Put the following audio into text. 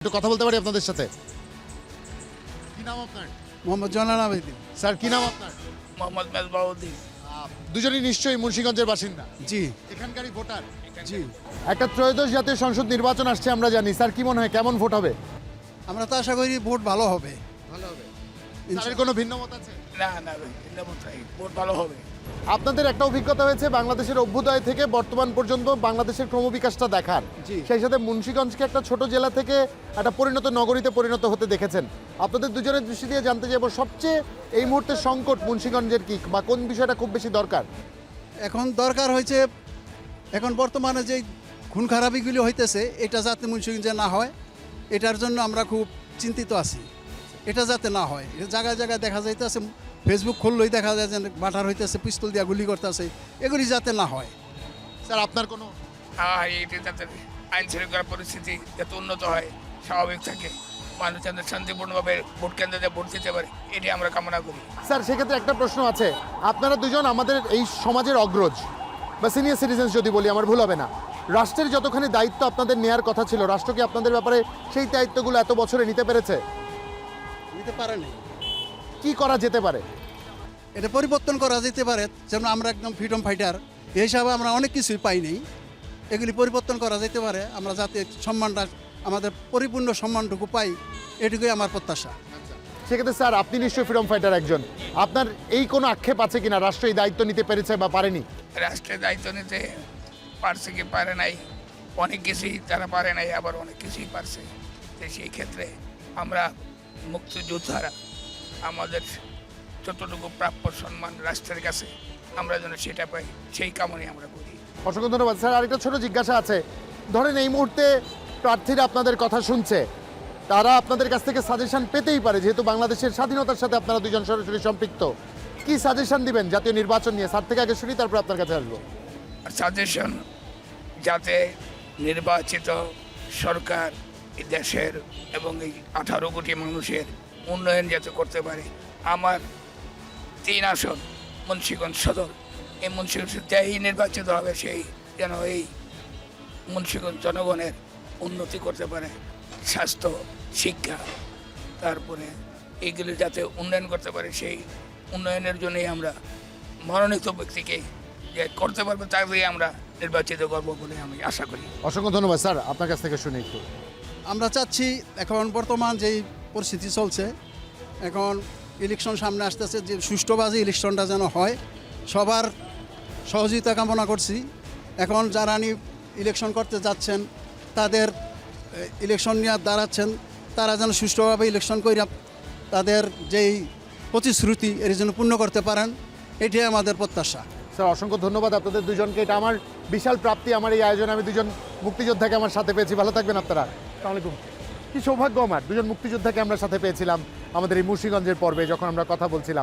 একটু কথা বলতে পারি আপনাদের সাথে? কি নাম আপনার? মোহাম্মদ জয়নাল আবেদিন। স্যার কি নাম আপনার? মোহাম্মদ মেজবাউদ্দিন। দুজনই নিশ্চয়ই মুন্সিগঞ্জের বাসিন্দা, জি এখানকারই ভোটার। জি, একটা ত্রয়োদশ জাতীয় সংসদ নির্বাচন আসছে আমরা জানি, স্যার কি মনে হয় কেমন ভোট হবে? আমরা তো আশা করি ভোট ভালো হবে। ভালো হবে। স্যারের কোনো ভিন্ন মত আছে? না না ভাই, নিরাপত্তাই ভোট ভালো হবে। আপনাদের একটা অভিজ্ঞতা হয়েছে বাংলাদেশের অভ্যুদয় থেকে বর্তমান পর্যন্ত বাংলাদেশের ক্রমবিকাশটা দেখার, জি। সেই সাথে মুন্সিগঞ্জকে একটা ছোট জেলা থেকে একটা পরিণত নগরীতে পরিণত হতে দেখেছেন। আপনাদের দুজনের দৃষ্টি দিয়ে জানতে চাইব সবচেয়ে এই মুহূর্তে সংকট মুন্সিগঞ্জের কি বা কোন বিষয়টা খুব বেশি দরকার? এখন দরকার হয়েছে, এখন বর্তমানে যে খুন খারাপিগুলি হইতেছে এটা যাতে মুন্সিগঞ্জে না হয়, এটার জন্য আমরা খুব চিন্তিত আছি। এটা যাতে না হয়, জায়গায় জায়গায় দেখা যাইতেছে, ফেসবুক খুললেই দেখা যায় যে বাটার হইতেছে, পিস্তল দিয়া গুলি করতেছে, এগুলি যাতে না হয়। স্যার আপনার কোনো? আর এটি যাতে আইন শৃঙ্খলা পরিস্থিতি যাতে উন্নত হয়, স্বাভাবিক থাকে, মানুষ যেন শান্তিপূর্ণভাবে ভোট কেন্দ্রে ভোট দিতে পারে, এটি আমরা কামনা করি। স্যার সেক্ষেত্রে একটা প্রশ্ন আছে, আপনারা দুজন আমাদের এই সমাজের অগ্রজ বা সিনিয়র সিটিজেন্স যদি বলি আমার ভুল হবে না। রাষ্ট্রের যতখানি দায়িত্ব আপনাদের নেওয়ার কথা ছিল, রাষ্ট্র কি আপনাদের ব্যাপারে সেই দায়িত্বগুলো এত বছরে নিতে পেরেছে? নিতে পারে নাই। কি করা যেতে পারে? এটা পরিবর্তন করা যেতে পারে, যেমন আমরা একদম ফ্রিডম ফাইটার এই হিসাবে আমরা অনেক কিছুই পাই নাই, এগুলি পরিবর্তন করা যেতে পারে, আমরা যাতে সম্মানটা, আমাদের পরিপূর্ণ সম্মানটুকু পাই, এটুকুই আমার প্রত্যাশা। সেক্ষেত্রে স্যার আপনি নিশ্চয়ই ফ্রিডম ফাইটার একজন, আপনার এই কোনো আক্ষেপ আছে কিনা রাষ্ট্র এই দায়িত্ব নিতে পেরেছে বা পারেনি? রাষ্ট্রের দায়িত্ব নিতে পারছে কি পারে নাই, অনেক কিছুই তারা পারে নাই, আবার অনেক কিছুই পারছে। তো সেই ক্ষেত্রে আমরা মুক্তিযোদ্ধারা আমাদের যতটুকু প্রাপ্য সম্মান রাষ্ট্রের কাছে আমরা যেন সেটা পাই, সেই কামনাই আমরা করি। অসংখ্য ধন্যবাদ স্যার। আরেকটা ছোট জিজ্ঞাসা আছে, ধরেন এই মুহূর্তে প্রার্থীরা আপনাদের কথা শুনছে, তারা আপনাদের কাছ থেকে সাজেশন পেতেই পারে, যেহেতু বাংলাদেশের স্বাধীনতার সাথে আপনারা দুজন সরাসরি সম্পৃক্ত। কি সাজেশন দিবেন জাতীয় নির্বাচন নিয়ে? স্যার থেকে আগে শুনি, তারপর আপনার কাছে আসবো। আর সাজেশন যাতে নির্বাচিত সরকার এই দেশের এবং এই 18 কোটি মানুষের উন্নয়ন যাতে করতে পারে। আমার 3 আসন মুন্সিগঞ্জ সদর, এই মুন্সিগঞ্জ যেই নির্বাচিত হবে সেই যেন এই মুন্সিগঞ্জ জনগণের উন্নতি করতে পারে, স্বাস্থ্য, শিক্ষা, তারপরে এইগুলি যাতে উন্নয়ন করতে পারে, সেই উন্নয়নের জন্যই আমরা মনোনীত ব্যক্তিকে যে করতে পারবে তাকেই আমরা নির্বাচিত করবো বলে আমি আশা করি। অসংখ্য ধন্যবাদ স্যার, আপনার কাছ থেকে শুনি একটু। আমরা চাচ্ছি এখন বর্তমান যেই পরিস্থিতি চলছে, এখন ইলেকশন সামনে আসতেছে, যে সুষ্ঠুভাবে ইলেকশনটা যেন হয়, সবার সহযোগিতা কামনা করছি। এখন যারা ইলেকশন করতে যাচ্ছেন, তাদের ইলেকশন নিয়ে দাঁড়াচ্ছেন, তারা যেন সুষ্ঠুভাবে ইলেকশন করে তাদের যেই প্রতিশ্রুতি এর জন্য পূর্ণ করতে পারেন, এটাই আমাদের প্রত্যাশা। স্যার অসংখ্য ধন্যবাদ আপনাদের দুজনকে, এটা আমার বিশাল প্রাপ্তি। আমার এই আয়োজনে আমি দুজন মুক্তিযোদ্ধাকে আমার সাথে পেয়েছি। ভালো থাকবেন আপনারা। আসসালামু আলাইকুম। কি সৌভাগ্য আমার, দুজন মুক্তিযোদ্ধাকে আমরা সাথে পেয়েছিলাম আমাদের এই মুন্সিগঞ্জের পর্বে যখন আমরা কথা বলছিলাম।